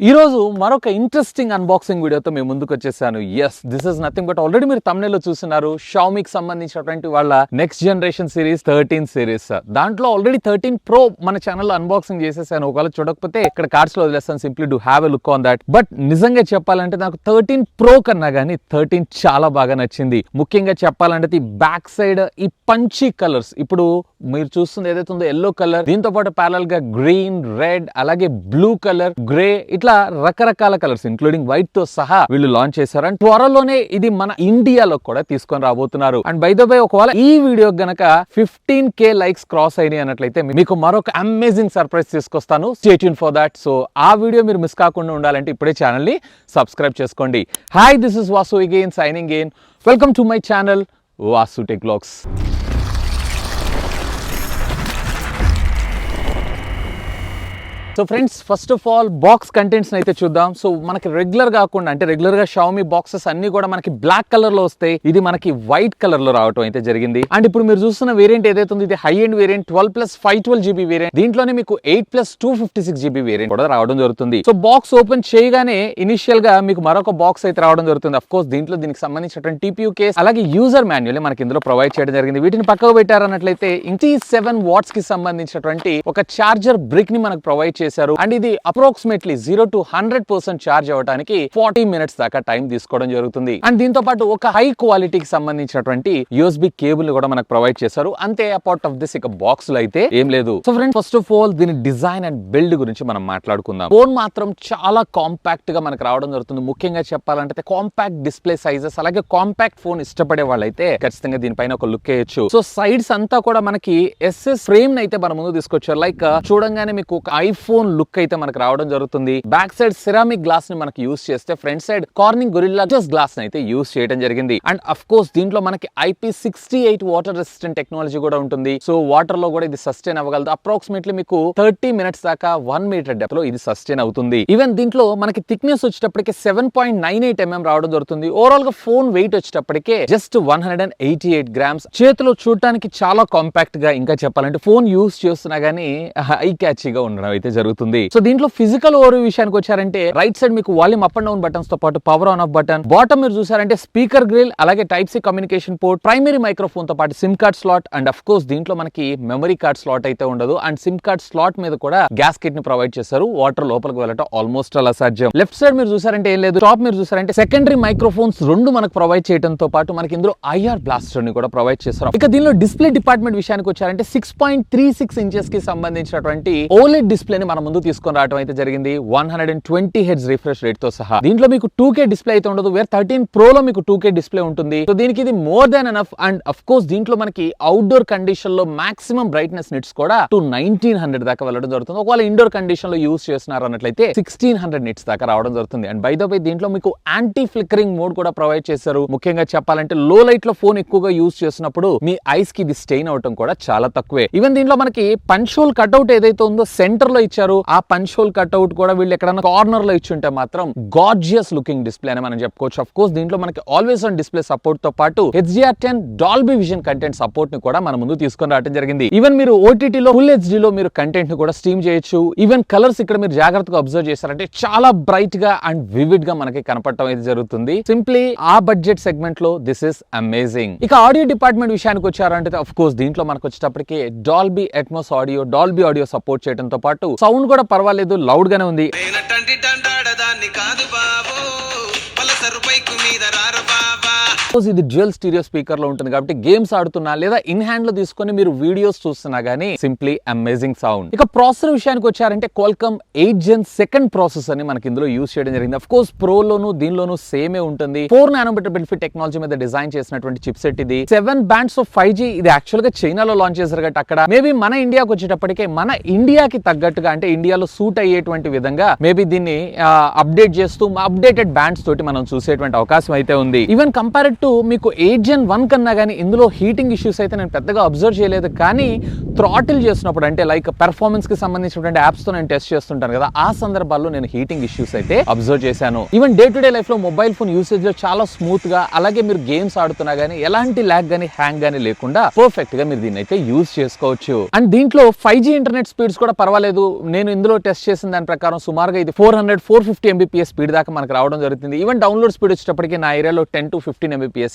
ఈ రోజు మరొక ఇంట్రెస్టింగ్ అన్బాక్సింగ్ వీడియోతో మేము ముందుకు వచ్చేసాను. This is nothing but already మీరు thumbnail లో చూస్తున్నారు. Xiaomiకి సంబంధించినటువంటి వాళ్ళ నెక్స్ట్ జనరేషన్ సిరీస్ 13 సిరీస్. దాంట్లో ఆల్రెడీ 13 Pro మన ఛానల్లో అన్బాక్సింగ్ చేసేసాను. ఒకవేళ చూడకపోతే ఇక్కడ కార్డ్స్ లో వదిలేస్తాను. Simply do have a look on that. But నిజంగా చెప్పాలంటే నాకు 13 Pro కన్నా కానీ 13 చాలా బాగా నచ్చింది. ముఖ్యంగా చెప్పాలంటే ఈ బ్యాక్ సైడ్ ఈ పంచీ కలర్స్, ఇప్పుడు మీరు చూస్తుంది ఏదైతే ఉందో ఎల్లో కలర్, దీంతో పాటు ప్యారల్ గా గ్రీన్, రెడ్, అలాగే బ్లూ కలర్, గ్రే, ఇట్లా రకరకాల కలర్స్ ఇంక్లూడింగ్ వైట్ తో సహా వీళ్ళు లాంచ్ చేశారు. అండ్ త్వరలోనే ఇది మన ఇండియాలో కూడా తీసుకొని రాబోతున్నారు. అండ్ బై ద వే ఒకవేళ ఈ వీడియో గనక 15K లైక్స్ క్రాస్ అయినాయి అన్నట్లయితే మీకు మరొక అమేజింగ్ సర్ప్రైజ్ తీసుకొస్తాను. Stay tune for that. So ఆ వీడియో మీరు మిస్ కాకుండా ఉండాలంటే ఇప్పుడే ఛానల్ ని సబ్స్క్రైబ్ చేసుకోండి. Hi, this is Vasu again signing in. Welcome to my channel Vasu tech vlogs. So friends, first of all box contents అయితే చూద్దాం. సో మనకి రెగ్యులర్ కాకుండా, అంటే రెగ్యులర్ గా Xiaomi బాక్సెస్ అన్ని కూడా మనకి బ్లాక్ కలర్ లో వస్తాయి. ఇది మనకి వైట్ కలర్ లో రావడం అయితే జరిగింది. అండ్ ఇప్పుడు మీరు చూస్తున్న వేరియంట్ ఏదైతే ఉంది, ఇది high end variant 12+512GB variant. దీంట్లోనే మీకు 8+256GB వేరియంట్ కూడా రావడం జరుగుతుంది. సో బాక్స్ ఓపెన్ చేయగానే ఇనిషియల్ గా మీకు మరొక బాక్స్ అయితే రావడం జరుగుతుంది. అఫ్ కోర్స్ దీంట్లో దీనికి సంబంధించినటువంటి TPU కేస్ అలాగే యూజర్ మాన్యువల్ మనకి ఇందులో ప్రొవైడ్ చేయడం జరిగింది. వీటిని పక్కకు పెట్టారన్నట్లయితే 7 వాట్స్ కి సంబంధించినటువంటి ఒక చార్జర్ బ్రిక్ ని మనకు ప్రొవైడ్ చేశారు. అండ్ ఇది అప్రాక్సిమేట్లీ 0 to 100% చార్జ్ అవ్వడానికి 40 మినిట్స్ దాకా టైం తీసుకోవడం జరుగుతుంది. అండ్ దీంతో పాటు ఒక హై క్వాలిటీకి సంబంధించినటువంటి USB కేబుల్ కూడా మనకు ప్రొవైడ్ చేశారు. అంతే, అపార్ట్ ఆఫ్ దిస్ ఇక బాక్స్ లో అయితే ఏం లేదు. So friends, first of all దీని డిజైన్ అండ్ బిల్డ్ గురించి మనం మాట్లాడుకుందాం. ఫోన్ మాత్రం చాలా కాంపాక్ట్ గా మనకు రావడం జరుగుతుంది. ముఖ్యంగా చెప్పాలంటే కాంపాక్ట్ డిస్ప్లే సైజెస్ అలాగే కాంపాక్ట్ ఫోన్ ఇష్టపడే వాళ్ళైతే ఖచ్చితంగా దీనిపైన ఒక లుక్ వేయొచ్చు. సో సైడ్స్ అంతా కూడా మనకి SS ఫ్రేమ్ అయితే మన ముందు తీసుకొచ్చారు. లైక్ చూడంగానే మీకు ఒక ఐఫోన్ లుక్ అయితే మనకు రావడం జరుగుతుంది. బ్యాక్ సైడ్ సిరామిక్ గ్లాస్ ని మనకి యూస్ చేస్తే front side corning gorilla glass ని అయితే యూస్ చేయడం జరిగింది. అండ్ అఫ్ కోర్స్ దీంట్లో మనకి IP68 వాటర్ రెసిస్టెంట్ టెక్నాలజీ కూడా ఉంటుంది. సో వాటర్ లో కూడా ఇది సస్టైన్ అవ్వగలదు. అప్రాక్సిమేట్లీ మీకు 30 మినిట్స్ దాకా 1 మీటర్ డెప్త్ లో ఇది సస్టైన్ అవుతుంది. ఈవెన్ దీంట్లో మనకి థిక్నెస్ వచ్చేటప్పటికి 7.98 mm రావడం జరుగుతుంది. ఓవరాల్ గా ఫోన్ వెయిట్ వచ్చేటప్పటికే జస్ట్ 188 గ్రామ్స్. చేతిలో చూడటానికి చాలా కాంపాక్ట్ గా, ఇంకా చెప్పాలంటే ఫోన్ యూస్ చేస్తున్నా గానీ ఐ క్యాచీగా ఉండడం అయితే జరుగుతుంది. సో దీంట్లో ఫిజికల్ ఓవర్ విషయానికి వచ్చారంటే రైట్ సైడ్ మీకు volume up and down buttons తో పాటు power on off button, bottom మీరు చూసారంటే స్పీకర్ గ్రిల్, అలాగే type C communication port, primary microphone తో పాటు SIM card slot, and of course దీంట్లో మనకి మెమరీ కార్డ్ స్లాట్ అయితే ఉండదు. అండ్ సిమ్ కార్డ్ స్లాట్ మీద కూడా గ్యాస్ కిట్ ని ప్రొవైడ్ చేశారు. వాటర్ లోపలికి వెళ్ళటం ఆల్మోస్ట్ అలా సాధ్యం. లెఫ్ట్ సైడ్ మీరు చూసారంటే ఏం లేదు. టాప్ మీరు చూసారంటే సెకండరీ మైక్రోఫోన్స్ 2 మనకు ప్రొవైడ్ చేయడంతో పాటు మనకి ఇందులో IR బ్లాస్టర్ ని కూడా ప్రొవైడ్ చేస్తారు. ఇక దీనిలో డిస్ప్లే డిపార్ట్మెంట్ విషయానికి వచ్చారంటే 6.36 ఇంచెస్ కి సంబంధించినటువంటి OLED డిస్ప్లే ని మన ముందు తీసుకొని రావడం అయితే జరిగింది. 120 Hz రిఫ్రెష్ రేట్ తో సహా. దీంట్లో మీకు 2K డిస్ప్లే అయితే ఉండదు. వేర్ 13 Pro లో మీకు 2K డిస్ప్లే ఉంటుంది. సో దీనికి ఇది more than enough. And of course దీంట్లో మనకి అవుట్డోర్ కండిషన్ లో మాక్సిమం బ్రైట్నెస్ నిట్స్ కూడా 1900 దాకా వెళ్ళడం జరుగుతుంది. ఒకవేళ ఇండోర్ కండిషన్ లో యూస్ చేస్తున్నారు అన్నట్లయితే 1600 నిట్స్ దాకా రావడం జరుగుతుంది. అండ్ బై ద వే దీంట్లో మీకు యాంటీ ఫ్లిక్కరింగ్ మోడ్ కూడా ప్రొవైడ్ చేశారు. ముఖ్యంగా చెప్పాలంటే లో లైట్ లో ఫోన్ ఎక్కువగా యూస్ చేసినప్పుడు మీ ఐస్ కి ఇది స్టెయిన్ అవడం కూడా చాలా తక్కువే. ఈవెన్ దీంట్లో మనకి పంచ్ హోల్ కట్అవుట్ ఏదైతే ఉందో సెంటర్ లో ఇచ్చారు. ఆ పంచ్ హోల్ కట్అవుట్ కూడా వీళ్ళు ఎక్కడన్నా కార్నర్ లో ఇచ్చుంటే మాత్రం గార్జియస్ లుకింగ్ డిస్ప్లే అని మనం చెప్పుకోవచ్చు. అఫ్ కోర్స్ దీంట్లో మనకి ఆల్వేస్ ఆన్ డిస్ప్లే సపోర్ట్ తో పాటు HDR10 Dolby vision content support ని కూడా మన ముందు తీసుకొని రావడం జరిగింది. ఈవెన్ మీరు OTT లో ఫుల్ HD లో మీరు కంటెంట్ ని కూడా స్ట్రీమ్ చేయొచ్చు. ఈవెన్ కలర్స్ ఇక్కడ మీరు జాగ్రత్తగా అబ్జర్వ్ చేశారంటే చాలా బ్రైట్ గా అండ్ వివిడ్ గా మనకి కనపడటం అయితే జరుగుతుంది. సింప్లీ ఆ బడ్జెట్ సెగ్మెంట్ లో దిస్ ఇస్ అమేజింగ్. ఇక ఆడియో డిపార్ట్మెంట్ విషయానికి వచ్చారంటే అఫ్ కోర్స్ దీంట్లో మనకు వచ్చేటప్పటికి Dolby Atmos audio, Dolby audio support చేయడంతో పాటు సౌండ్ కూడా పర్వాలేదు, లౌడ్ గానే ఉంది. ఇది డ్యూయల్ స్టీరియో స్పీకర్ లో ఉంటుంది కాబట్టి గేమ్స్ ఆడుతున్నా లేదా ఇన్ హ్యాండ్ లో తీసుకొని మీరు వీడియోస్ చూస్తున్నా గానీ సింప్లీ అమేజింగ్ సౌండ్. ఇక ప్రాసెసర్ విషయానికి వచ్చారంటే Qualcomm 8th Gen second processor ని మనకి ఇందులో యూస్ చేయడం జరిగింది. అఫ్ కోర్స్ ప్రో లోను దీనిలోను సేమే ఉంటుంది. 4 nanometer బెనిఫిట్ టెక్నాలజీ మీద డిజైన్ చేసినటువంటి చిప్ సెట్ ఇది. 7 bands of 5G. ఇది యాక్చువల్ గా చైనాలో లాంచ్ చేశారు కాబట్టి అక్కడ మేబీ మన ఇండియాకి వచ్చేటప్పటికే మన ఇండియాకి తగ్గట్టుగా, అంటే ఇండియాలో సూట్ అయ్యేటువంటి విధంగా మేబీ దీన్ని అప్డేట్ చేస్తూ అప్డేటెడ్ బ్యాండ్స్ తోటి మనం చూసేటువంటి అవకాశం అయితే ఉంది. ఈవెన్ కంపేర్ దట్టు మీకు 8 Gen 1 కన్నా కానీ ఇందులో హీటింగ్ ఇష్యూస్ అయితే నేను పెద్దగా అబ్జర్వ్ చేయలేదు. కానీ థ్రాటిల్ చేసినప్పుడు అంటే లైక్ పెర్ఫార్మెన్స్ కి సంబంధించినటువంటి యాప్స్ తో నేను టెస్ట్ చేస్తుంటాను కదా, ఆ సందర్భాల్లో నేను హీటింగ్ ఇష్యూస్ అయితే అబ్జర్వ్ చేశాను. Even day to day life లో మొబైల్ ఫోన్ యూసేజ్ లో చాలా స్మూత్ గా, అలాగే మీరు గేమ్స్ ఆడుతున్నా గానీ ఎలాంటి ల్యాగ్ గానీ హ్యాంగ్ గానీ లేకుండా పర్ఫెక్ట్ గా మీరు దీన్ని అయితే యూజ్ చేసుకోవచ్చు. అండ్ దీంట్లో 5G ఇంటర్నెట్ స్పీడ్స్ కూడా పర్వాలేదు. నేను ఇందులో టెస్ట్ చేసిన దాని ప్రకారం సుమారుగా ఇది 400-450 Mbps స్పీడ్ దాకా మనకు రావడం జరుగుతుంది. ఈవెన్ డౌన్లోడ్ స్పీడ్ వచ్చేటప్పటికి నా ఏరియాలో 10-15 Mbps.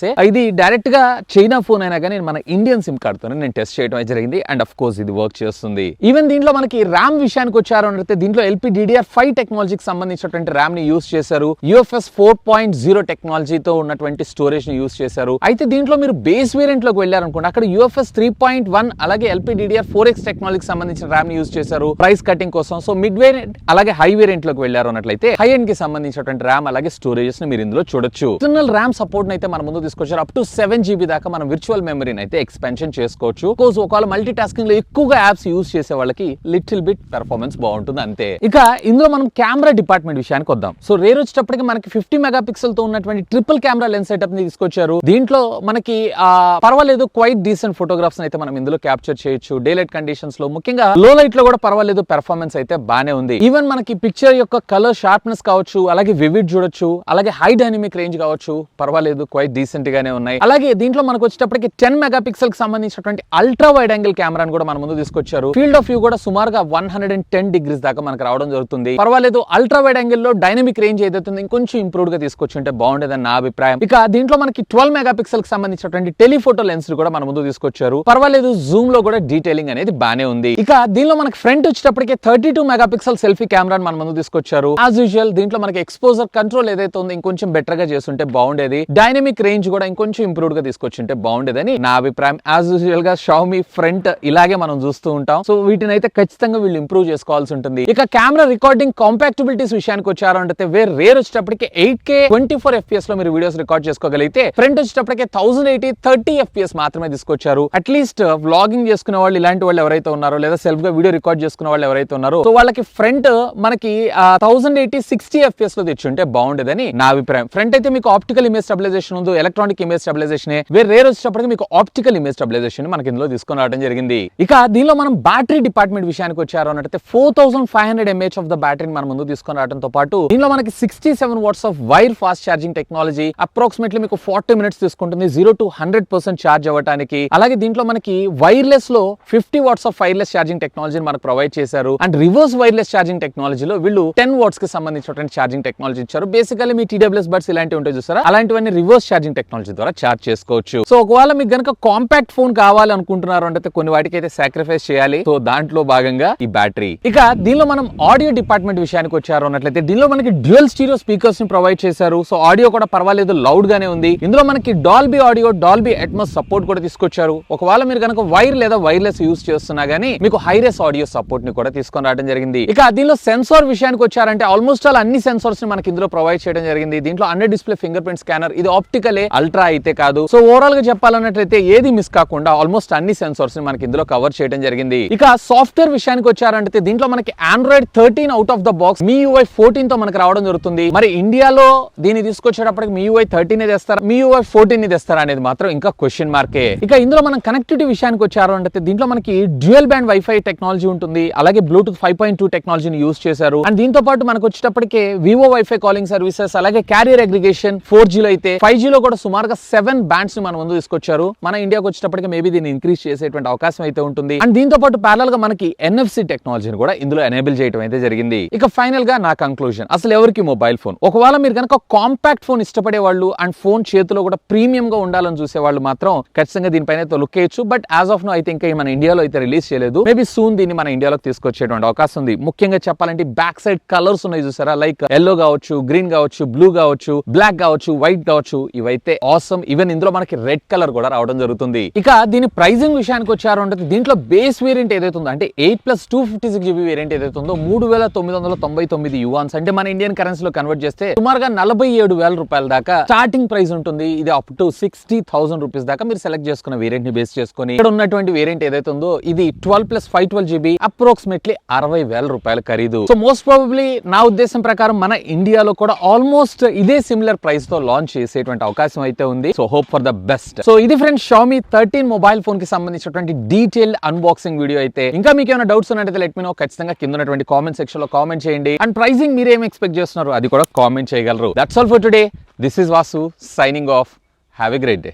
ఇది డైరెక్ట్ గా చైనా ఫోన్ అయినా కానీ మన ఇండియన్ సిమ్ కార్డ్ తో నేను టెస్ట్ చేయడం జరిగింది. అండ్ ఆఫ్ కోర్స్ ఇది వర్క్ చేస్తుంది. ఈవెన్ దీంట్లో మనకి ర్యామ్ విషయానికి వచ్చారు అంటే దీంట్లో LPDDR5 టెక్నాలజీకి సంబంధించినటువంటి ర్యామ్ ని యూజ్ చేశారు. UFS 4.0 టెక్నాలజీతో ఉన్నటువంటి స్టోరేజ్ ని యూజ్ చేశారు. అయితే దీంట్లో మీరు బేస్ వేరియంట్ లోకి వెళ్ళారనుకోండి, అక్కడ UFS 3.1 అలాగే LPDDR4X టెక్నాలజీకి సంబంధించిన ర్యామ్ ని యూజ్ చేశారు ప్రైస్ కటింగ్ కోసం. సో మిడ్ వేరియంట్ అలాగే హై వేరియంట్ లోకి వెళ్ళారు అన్నట్లయితే హై ఎండ్ కి సంబంధించినటువంటి ర్యామ్ అలాగే స్టోరేజెస్ ని మీరు ఇందులో చూడొచ్చు. ఇంటర్నల్ ర్యామ్ సపోర్ట్ అయితే మన ముందు తీసుకొచ్చారు. అప్ టు 7GB దాకా మనం విర్చువల్ మెమరీని అయితే ఎక్స్పాన్షన్ చేసుకోవచ్చు. ఒకవేళ మల్టీ టాస్కింగ్ లో ఎక్కువగా యాప్స్ యూజ్ చేసే వాళ్ళకి లిటిల్ బిట్ పెర్ఫార్మెన్స్ బాగుంటుంది అంతే. ఇక ఇందులో మనం కెమెరా డిపార్ట్మెంట్ విషయానికి వద్దాం. సో రేర్ వచ్చేటప్పటికి మనకి 50 మెగాపిక్సెల్ తో ఉన్నటువంటి ట్రిపుల్ కెమెరా లెన్స్ సెటప్ ని తీసుకొచ్చారు. దీంట్లో మనకి పర్వాలేదు క్వైట్ డీసెంట్ ఫోటోగ్రాఫ్స్ అయితే మనం ఇందులో క్యాప్చర్ చేయొచ్చు. డే లైట్ కండిషన్స్ లో, ముఖ్యంగా లో లైట్ లో కూడా పర్వాలేదు, పెర్ఫార్మెన్స్ అయితే బానే ఉంది. ఈవెన్ మనకి పిక్చర్ యొక్క కలర్ షార్ప్నెస్ కావచ్చు, అలాగే వివిడ్ చూడొచ్చు, అలాగే హై డైనమిక్ రేంజ్ కావచ్చు, పర్వాలేదు క్వైట్ డీసెంట్ గానే ఉన్నాయి. అలాగే దీంట్లో మనకు వచ్చేటప్పటికి 10 మెగాపిక్సెల్ కి సంబంధించినటువంటి అల్ట్రా వైడ్ యాంగిల్ కెమెరాను కూడా మన ముందు తీసుకొచ్చారు. ఫీల్డ్ ఆఫ్ వ్యూ కూడా సుమారుగా 110 degrees దాకా మనకు రావడం జరుగుతుంది. పర్వాలేదు అల్ట్రా వైడ్ యాంగిల్ లో డైనమిక్ రేంజ్ ఏదైతే ఇంకొంచెం ఇంప్రూవ్ గా తీసుకొచ్చి ఉంటే బాగుండేదని నా అభిప్రాయం. ఇక దీంట్లో మనకి 12 మెగాపిక్సెల్ కి సంబంధించినటువంటి టెలిఫోటో లెన్స్ కూడా మన ముందు తీసుకొచ్చారు. పర్వాలేదు జూమ్ లో కూడా డీటెయిలింగ్ అనేది బానే ఉంది. ఇక దీనిలో మనకి ఫ్రంట్ వచ్చేటప్పటికి 32 మెగాపిక్సెల్ సెల్ఫీ కెమెరాను మన ముందు తీసుకొచ్చారు. యాజ్ యూజువల్ దీంట్లో మనకి ఎక్స్పోజర్ కంట్రోల్ ఏదైతే ఉందో ఇంకొంచెం బెటర్ గా చేస్తుంటే బాగుండేది. డైనమిక్ రేంజ్ కూడా ఇంకొంచెం ఇంప్రూవ్ గా తీసుకొచ్చింటే బాగుండేదని నా అభిప్రాయం. యాజ్ యూజువల్ గా Xiaomi ఫ్రంట్ ఇలాగే మనం చూస్తూ ఉంటాం. సో వీటిని అయితే ఖచ్చితంగా వీళ్ళు ఇంప్రూవ్ చేసుకోవాల్సి ఉంటుంది. ఇక కెమెరా రికార్డింగ్ కాంపాక్టబిలిటీస్ విషయానికి వచ్చారు అంటే రేర్ వచ్చేటప్పటికి 8K 24 FPS లో మీరు వీడియోస్ రికార్డ్ చేసుకోగలిగితే, ఫ్రంట్ వచ్చేటప్పటికి 1080 30 FPS మాత్రమే తీసుకొచ్చారు. అట్లీస్ట్ వ్లాగింగ్ చేసుకునే వాళ్ళు, ఇలాంటి వాళ్ళు ఎవరైతే ఉన్నారో, లేదా సెల్ఫ్ గా వీడియో రికార్డ్ చేసుకునే వాళ్ళు ఎవరైతే ఉన్నారో, సో వాళ్ళకి ఫ్రంట్ మనకి 1080 60 FPS లో తెచ్చుంటే బాగుండేదని నా అభిప్రాయం. ఫ్రంట్ అయితే మీకు ఆప్టికల్ ఇమేజ్ స్టెబిలైజేషన్ ఉంది, ఎలక్ట్రానిక్ ఇమేజ్ స్టెబిలైజేషన్. రేర్ వచ్చేటప్పటికి మీకు ఆప్టికల్ ఇమేజ్ స్టెబిలైజేషన్ మనకి ఇందులో తీసుకొని రావడం జరిగింది. ఇక దీనిలో మనం బ్యాటరీ డిపార్ట్మెంట్ విషయానికి వచ్చారు అంటే 4500 mAh ఆఫ్ ద బ్యాటరీని మన ముందు తీసుకొని రావడంతో పాటు దీనిలో మనకి 67 watts of wire fast charging technology, approximately మీకు 40 minutes తీసుకుంటుంది 0 to 100% ఛార్జ్ అవ్వడానికి. అలాగే దీంట్లో మనకి వైర్లెస్ లో 50 watts ఆఫ్ వైర్లెస్ ఛార్జింగ్ టెక్నాలజీని మనకు ప్రొవైడ్ చేశారు. అండ్ రివర్స్ వైర్లెస్ ఛార్జింగ్ టెక్నాలజీలో వీళ్ళు 10 watts కి సంబంధించినటువంటి ఛార్జింగ్ టెక్నాలజీ ఇచ్చారు. బేసికల్లీ మీ TWS బడ్స్ ఇలాంటివి ఉంటాయి చూసారా, అలాంటివన్నీ రివర్స్ ఛార్జింగ్ టెక్నాలజీ ద్వారా ఛార్జ్ చేసుకోవచ్చు. సో ఒకవేళ మీకు గనుక కాంపాక్ట్ ఫోన్ కావాలి అనుకుంటున్నారు అంటే కొన్ని వాటికి అయితే సాక్రిఫైస్ చేయాలి. సో దాంట్లో భాగంగా ఈ బ్యాటరీ. ఇక దీనిలో మనం ఆడియో డిపార్ట్మెంట్ విషయానికి వచ్చారు అన్నట్లయితే దీనిలో మనకి డ్యూయల్ స్టీరియో స్పీకర్స్ ని ప్రొవైడ్ చేశారు. సో ఆడియో కూడా పర్వాలేదు లౌడ్ గానే ఉంది. ఇందులో మనకి Dolby audio, Dolby Atmos support కూడా తీసుకొచ్చారు. ఒకవేళ మీరు కనుక వైర్ లేదా వైర్లెస్ యూస్ చేస్తున్నా గానీ మీకు హైరెస్ ఆడియో సపోర్ట్ ని కూడా తీసుకొని రావడం జరిగింది. ఇక దీనిలో సెన్సార్ విషయానికి వచ్చారంటే ఆల్మోస్ట్ ఆల్ అన్ని సెన్సార్స్ ని మనకి ఇందులో ప్రొవైడ్ చేయడం జరిగింది. దీంట్లో under display finger print scanner, ఇది ఆప్టికలే, అల్ట్రా అయితే కాదు. సో ఓవరాల్ గా చెప్పాలన్నట్లయితే ఏది మిస్ కాకుండా ఆల్మోస్ట్ అన్ని సెన్సార్స్ ని మనకి ఇందులో కవర్ చేయడం జరిగింది. ఇక సాఫ్ట్వేర్ విషయానికి వచ్చారంటే దీంట్లో మనకి Android 13 out of the box MIUI 14 తో మనకి రావడం జరుగుతుంది. మరి ఇండియాలో దీన్ని తీసుకొచ్చేటప్పటికి MIUI 13 తెస్తారా, MIUI 14 తెస్తారా అనేది మాత్రం ఇంకా క్వశ్చన్ మార్కే. ఇక ఇందులో మనం కనెక్టివిటీ విషయానికి వచ్చారు అంటే దీంట్లో మనకి డ్యూయల్ బ్యాండ్ వైఫై టెక్నాలజీ ఉంటుంది, అలాగే బ్లూటూత్ 5.2 టెక్నాలజీని యూజ్ చేశారు. అండ్ దీంతో పాటు మనకు వచ్చేటప్పటికే వివో వైఫై కాలింగ్ సర్వీసెస్, అలాగే క్యారియర్ అగ్రిగేషన్ 4G లో అయితే 5G లో కూడా సుమారుగా 7 బ్యాండ్స్ ని మన ముందు తీసుకొచ్చారు. మన ఇండియాకి వచ్చేటప్పటికి మేబీ దీన్ని ఇంక్రీజ్ చేసేటువంటి అవకాశం అయితే ఉంటుంది. అండ్ దీంతో పాటు ప్యారల్ గా మనకి NFC టెక్నాలజీని కూడా ఇందులో ఎనేబుల్ చేయడం అయితే జరిగింది. ఇక ఫైనల్ గా నా కంక్లూజన్, అసలు ఎవరికి మొబైల్ ఫోన్, ఒకవేళ మీరు కనుక కాంపాక్ట్ ఫోన్ ఇష్టపడే వాళ్ళు అండ్ ఫోన్ చేతిలో కూడా ప్రీమియం గా ఉండాలని చూసే వాళ్ళు మాత్రం ఖచ్చితంగా దీనిపైన లుక్ చేయొచ్చు. బట్ యాజ్ ఆఫ్ నో అయితే ఇంకా మన ఇండియాలో అయితే రిలీజ్ చేయలేదు. మేబీ సూన్ దీన్ని మన ఇండియాలోకి తీసుకొచ్చేటువంటి అవకాశం ఉంది. ముఖ్యంగా చెప్పాలంటే బ్యాక్ సైడ్ కలర్స్ ఉన్నాయి చూసారా, లైక్ ఎల్లో కావచ్చు, గ్రీన్ కావచ్చు, బ్లూ కావచ్చు, బ్లాక్ కావచ్చు, వైట్ కావచ్చు, ఇవైతే ఆసమ్. ఈవెన్ ఇందులో మనకి రెడ్ కలర్ కూడా రావడం జరుగుతుంది. ఇక దీని ప్రైజింగ్ విషయానికి వచ్చారు అంటే దీంట్లో బేస్ వేరియంట్ ఏదైతే ఉందో అంటే 8+256GB వేరియంట్ ఏదైతే ఉందో 3,999 యువాన్స్ అంటే మన ఇండియన్ కరెన్సీలో కన్వర్ట్ చేస్తే సుమారుగా 47,000 రూపాయల దాకా స్టార్టింగ్ ప్రైస్ ఉంటుంది. ఇది అప్ టు 60,000 రూపీస్ దాకా మీరు సెలెక్ట్ చేసుకున్న వేరియంట్ ని బేస్ చేసుకుని ఇక్కడ ఉన్నటువంటి వేరియంట్ ఏదైతే ఉందో ఇది 12+512GB అప్రాక్సిమేట్లీ 60,000 రూపాయల ఖరీదు. సో మోస్ట్ ప్రాబబ్లీ నా ఉద్దేశం ప్రకారం మన ఇండియాలో కూడా ఆల్మోస్ట్ ఇదే సిమిలర్ ప్రైస్ తో లాంచ్ చేసేటువంటి అవకాశం అయితే ఉంది. So hope for the best. So ఇది ఫ్రెండ్స్ Xiaomi 13 మొబైల్ ఫోన్ కి సంబంధించినటువంటి డీటెయిల్ అన్బాక్సింగ్ వీడియో అయితే. ఇంకా మీకు ఏమైనా డౌట్స్ ఉన్నట్టయితే లెట్ మీ నో. ఖచ్చితంగా కింద ఉన్నటువంటి కామెంట్ సెక్షన్ లో కామెంట్ చేయండి. అండ్ ప్రైసింగ్ మీరు ఏం ఎక్స్పెక్ట్ చేస్తున్నారు అది కూడా కామెంట్ చేయగలరు. That's all for today. This is Vasu signing off. Have a great day.